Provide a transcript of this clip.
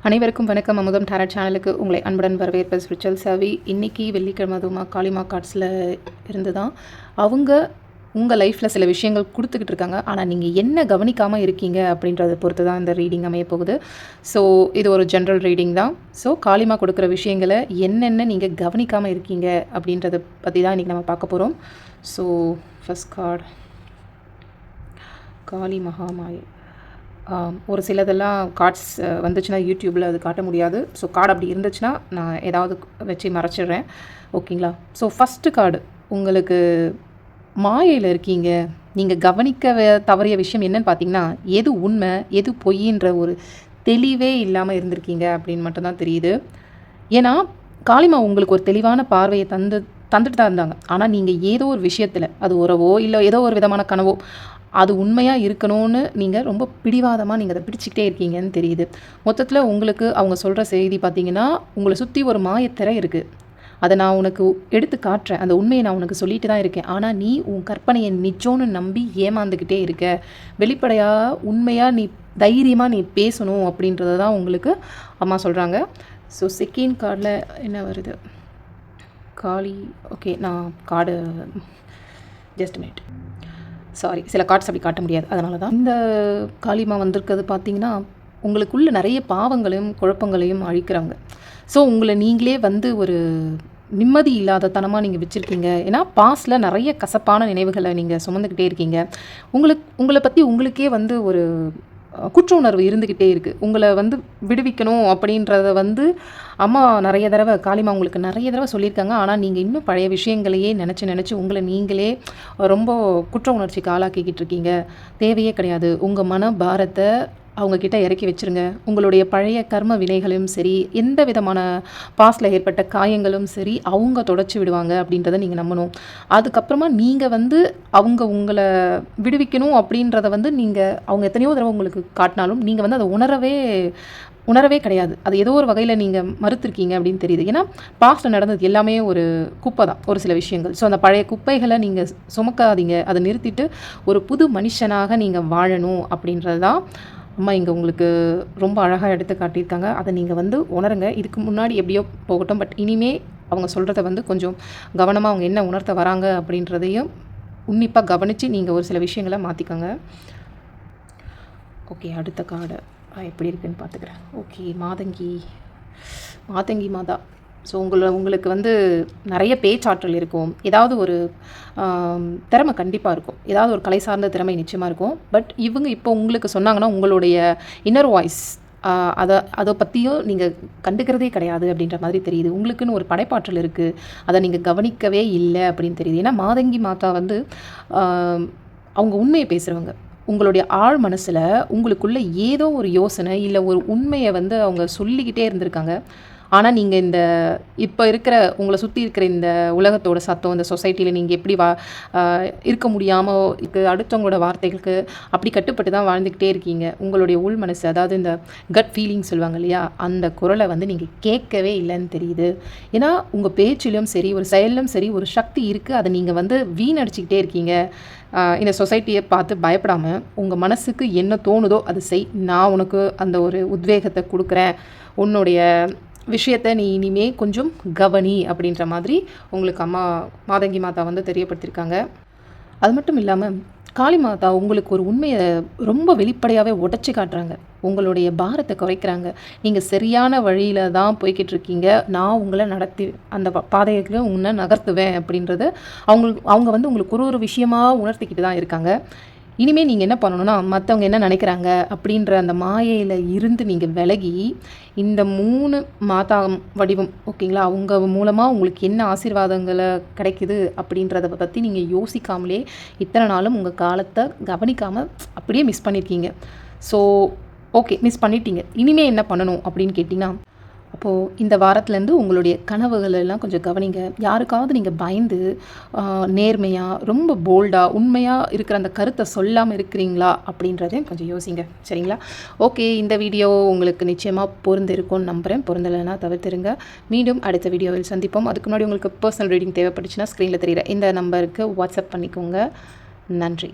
அனைவருக்கும் வணக்கம். அமுதம் டேரட் சேனலுக்கு உங்களை அன்புடன் வரவேற்பது ஸ்பிரிச்சுவல் சாவி. இன்றைக்கி வெள்ளிக்கிழமை அதுவுமா காளிமா கார்ட்ஸில் இருந்து தான் அவங்க உங்கள் லைஃப்பில் சில விஷயங்கள் கொடுத்துக்கிட்டு இருக்காங்க. ஆனால் நீங்கள் என்ன கவனிக்காமல் இருக்கீங்க அப்படின்றத பொறுத்து தான் இந்த ரீடிங் அமைய போகுது. ஸோ இது ஒரு ஜென்ரல் ரீடிங் தான். ஸோ காளிமா கொடுக்குற விஷயங்களை என்னென்ன நீங்கள் கவனிக்காமல் இருக்கீங்க அப்படின்றத பற்றி தான் இன்றைக்கி நம்ம பார்க்க போகிறோம். ஸோ ஃபர்ஸ்ட் கார்டு காளி மகாமாயை. ஒரு சிலதெல்லாம் கார்ட்ஸ் வந்துச்சுன்னா யூடியூப்பில் அது காட்ட முடியாது. ஸோ கார்டு அப்படி இருந்துச்சுன்னா நான் ஏதாவது வச்சு மறைச்சிடுறேன், ஓகேங்களா? ஸோ ஃபஸ்ட்டு கார்டு, உங்களுக்கு மாயையில் இருக்கீங்க. நீங்கள் கவனிக்க தவறிய விஷயம் என்னன்னு பார்த்தீங்கன்னா, எது உண்மை எது பொய்ன்ற ஒரு தெளிவே இல்லாமல் இருந்திருக்கீங்க அப்படின்னு மட்டும்தான் தெரியுது. ஏன்னா காளிமா உங்களுக்கு ஒரு தெளிவான பார்வையை தந்துட்டு தான் இருந்தாங்க. ஆனால் நீங்கள் ஏதோ ஒரு விஷயத்தில், அது உறவோ இல்லை ஏதோ ஒரு விதமான கனவோ, அது உண்மையாக இருக்கணும்னு நீங்கள் ரொம்ப பிடிவாதமாக நீங்கள் அதை பிடிச்சிக்கிட்டே இருக்கீங்கன்னு தெரியுது. மொத்தத்தில் உங்களுக்கு அவங்க சொல்கிற செய்தி பார்த்தீங்கன்னா, உங்களை சுற்றி ஒரு மாயத்திரை இருக்குது. அதை நான் உனக்கு எடுத்து காட்டுறேன், அந்த உண்மையை நான் உனக்கு சொல்லிட்டு தான் இருக்கேன். ஆனால் நீ உன் கற்பனையை நிஜம்னு நம்பி ஏமாந்துக்கிட்டே இருக்க. வெளிப்படையாக உண்மையாக நீ தைரியமாக நீ பேசணும் அப்படின்றத தான் உங்களுக்கு அம்மா சொல்கிறாங்க. ஸோ செகண்ட் கார்டில் என்ன வருது? காளி. ஓகே, நான் கார்டு ஜஸ்ட் மினிட், சாரி, சில கார்ட்ஸ் அப்படி காட்ட முடியாது, அதனால தான். இந்த காளிமா வந்திருக்கிறது பார்த்தீங்கன்னா, உங்களுக்குள்ள நிறைய பாவங்களையும் குழப்பங்களையும் அழிக்கிறவங்க. ஸோ உங்களை நீங்களே ஒரு நிம்மதி இல்லாத தனமாக நீங்கள் வச்சுருக்கீங்க. ஏன்னா பாஸ்டில் நிறைய கசப்பான நினைவுகளை நீங்கள் சுமந்துக்கிட்டே இருக்கீங்க. உங்களை பற்றி உங்களுக்கே ஒரு குற்ற உணர்வு இருந்துக்கிட்டே இருக்குது. உங்களை விடுவிக்கணும் அப்படின்றத அம்மா நிறைய தடவை, காளிமா உங்களுக்கு நிறைய தடவை சொல்லியிருக்காங்க. ஆனால் நீங்கள் இன்னும் பழைய விஷயங்களையே நினச்சி உங்களை நீங்களே ரொம்ப குற்ற உணர்ச்சிக்கு ஆளாக்கிக்கிட்டு இருக்கீங்க. தேவையே கிடையாது. உங்கள் மன பாரத்தை அவங்கக்கிட்ட இறக்கி வச்சுருங்க. உங்களுடைய பழைய கர்ம வினைகளும் சரி, எந்த விதமான பாஸ்டில் ஏற்பட்ட காயங்களும் சரி, அவங்க தொடச்சி விடுவாங்க அப்படின்றத நீங்கள் நம்பணும். அதுக்கப்புறமா நீங்கள் அவங்க உங்களை விடுவிக்கணும் அப்படின்றத நீங்கள் அவங்க எத்தனையோ தடவை உங்களுக்கு காட்டினாலும் நீங்கள் அதை உணரவே கிடையாது. அது ஏதோ ஒரு வகையில் நீங்கள் மறுத்துருக்கீங்க அப்படின்னு தெரியுது. ஏன்னா பாஸ்ட்டில் நடந்தது எல்லாமே ஒரு குப்பை தான், ஒரு சில விஷயங்கள். ஸோ அந்த பழைய குப்பைகளை நீங்கள் சுமக்காதீங்க. அதை நிறுத்திட்டு ஒரு புது மனுஷனாக நீங்கள் வாழணும் அப்படின்றது தான் அம்மா இங்கே உங்களுக்கு ரொம்ப அழகாக எடுத்து காட்டியிருக்காங்க. அதை நீங்கள் உணருங்க. இதுக்கு முன்னாடி எப்படியோ போகட்டும், பட் இனிமே அவங்க சொல்கிறத கொஞ்சம் கவனமாக அவங்க என்ன உணர்த்த வராங்க அப்படின்றதையும் உன்னிப்பாக கவனித்து நீங்கள் ஒரு சில விஷயங்களை மாற்றிக்கோங்க. ஓகே, அடுத்த கார்டு எப்படி இருக்குன்னு பார்த்துக்கிறேன். ஓகே, மாதங்கி மாதா. ஸோ உங்களுக்கு நிறைய பேச்சாற்றல் இருக்கும். ஏதாவது ஒரு திறமை கண்டிப்பாக இருக்கும். ஏதாவது ஒரு கலை சார்ந்த திறமை நிச்சயமாக இருக்கும். பட் இவங்க இப்போ உங்களுக்கு சொன்னாங்கன்னா, உங்களுடைய இன்னர் வாய்ஸ் அதை பற்றியும் நீங்கள் கண்டுக்கிறதே கிடையாது அப்படின்ற மாதிரி தெரியுது. உங்களுக்குன்னு ஒரு படைப்பாற்றல் இருக்குது, அதை நீங்கள் கவனிக்கவே இல்லை அப்படின்னு தெரியுது. ஏன்னா மாதங்கி மாதா அவங்க உண்மையை பேசுகிறவங்க. உங்களுடைய ஆழ் மனசில் உங்களுக்குள்ளே ஏதோ ஒரு யோசனை இல்லை ஒரு உண்மையை அவங்க சொல்லிக்கிட்டே இருந்திருக்காங்க. ஆனால் நீங்கள் இப்போ இருக்கிற உங்களை சுற்றி இருக்கிற இந்த உலகத்தோட சத்தம், இந்த சொசைட்டியில் நீங்கள் எப்படி இருக்க முடியாமல் அடுத்தவங்களோட வார்த்தைகளுக்கு அப்படி கட்டுப்பட்டு தான் வாழ்ந்துக்கிட்டே இருக்கீங்க. உங்களுடைய உள் மனசு, அதாவது இந்த கட் ஃபீலிங் சொல்லுவாங்க இல்லையா, அந்த குரலை நீங்கள் கேட்கவே இல்லைன்னு தெரியுது. ஏன்னா உங்கள் பேச்சிலும் சரி, ஒரு செயலிலும் சரி ஒரு சக்தி இருக்குது. அதை நீங்கள் வீணடிச்சிக்கிட்டே இருக்கீங்க. இந்த சொசைட்டியை பார்த்து பயப்படாமல் உங்கள் மனசுக்கு என்ன தோணுதோ அது செய். நான் உனக்கு அந்த ஒரு உத்வேகத்தை கொடுக்குறேன். உன்னுடைய விஷயத்தை நீ இனிமே கொஞ்சம் கவனி அப்படின்ற மாதிரி உங்களுக்கு அம்மா மாதங்கி மாதா தெரியப்படுத்தியிருக்காங்க. அது மட்டும் இல்லாமல் காளி மாதா உங்களுக்கு ஒரு உண்மையை ரொம்ப வெளிப்படையாகவே உடச்சி காட்டுறாங்க. உங்களுடைய பாரத்தை குறைக்கிறாங்க. நீங்கள் சரியான வழியில் தான் போய்கிட்டு இருக்கீங்க. நான் உங்களை நடத்தி அந்த பாதைக்கு உன்னை நகர்த்துவேன் அப்படின்றத அவங்க உங்களுக்கு ஒரு விஷயமாக உணர்த்திக்கிட்டு தான் இருக்காங்க. இனிமேல் நீங்கள் என்ன பண்ணணும்னா, மற்றவங்க என்ன நினைக்கிறாங்க அப்படின்ற அந்த மாயையில் இருந்து நீங்கள் விலகி இந்த 3 மாதா வடிவம், ஓகேங்களா, அவங்க மூலமாக உங்களுக்கு என்ன ஆசீர்வாதங்களை கிடைக்குது அப்படின்றத பற்றி நீங்கள் யோசிக்காமலே இத்தனை நாளும் உங்கள் காலத்தை கவனிக்காமல் அப்படியே மிஸ் பண்ணியிருக்கீங்க. ஸோ ஓகே, மிஸ் பண்ணிட்டீங்க. இனிமேல் என்ன பண்ணணும் அப்படின்னு கேட்டிங்கன்னா, அப்போது இந்த வாரத்துலேருந்து உங்களுடைய கனவுகள் எல்லாம் கொஞ்சம் கவனிங்க. யாருக்காவது நீங்கள் பயந்து நேர்மையாக ரொம்ப போல்டாக உண்மையாக இருக்கிற அந்த கருத்தை சொல்லாமல் இருக்கிறீங்களா அப்படின்றதையும் கொஞ்சம் யோசிங்க, சரிங்களா? ஓகே, இந்த வீடியோ உங்களுக்கு நிச்சயமாக பொருந்திருக்கும்னு நம்புகிறேன். பொருந்தலைன்னா தவிர்த்துருங்க. மீண்டும் அடுத்த வீடியோவில் சந்திப்போம். அதுக்கு முன்னாடி உங்களுக்கு பர்சனல் ரீடிங் தேவைப்பட்டுச்சுன்னா ஸ்க்ரீனில் தெரிகிற இந்த நம்பருக்கு வாட்ஸ்அப் பண்ணிக்கோங்க. நன்றி.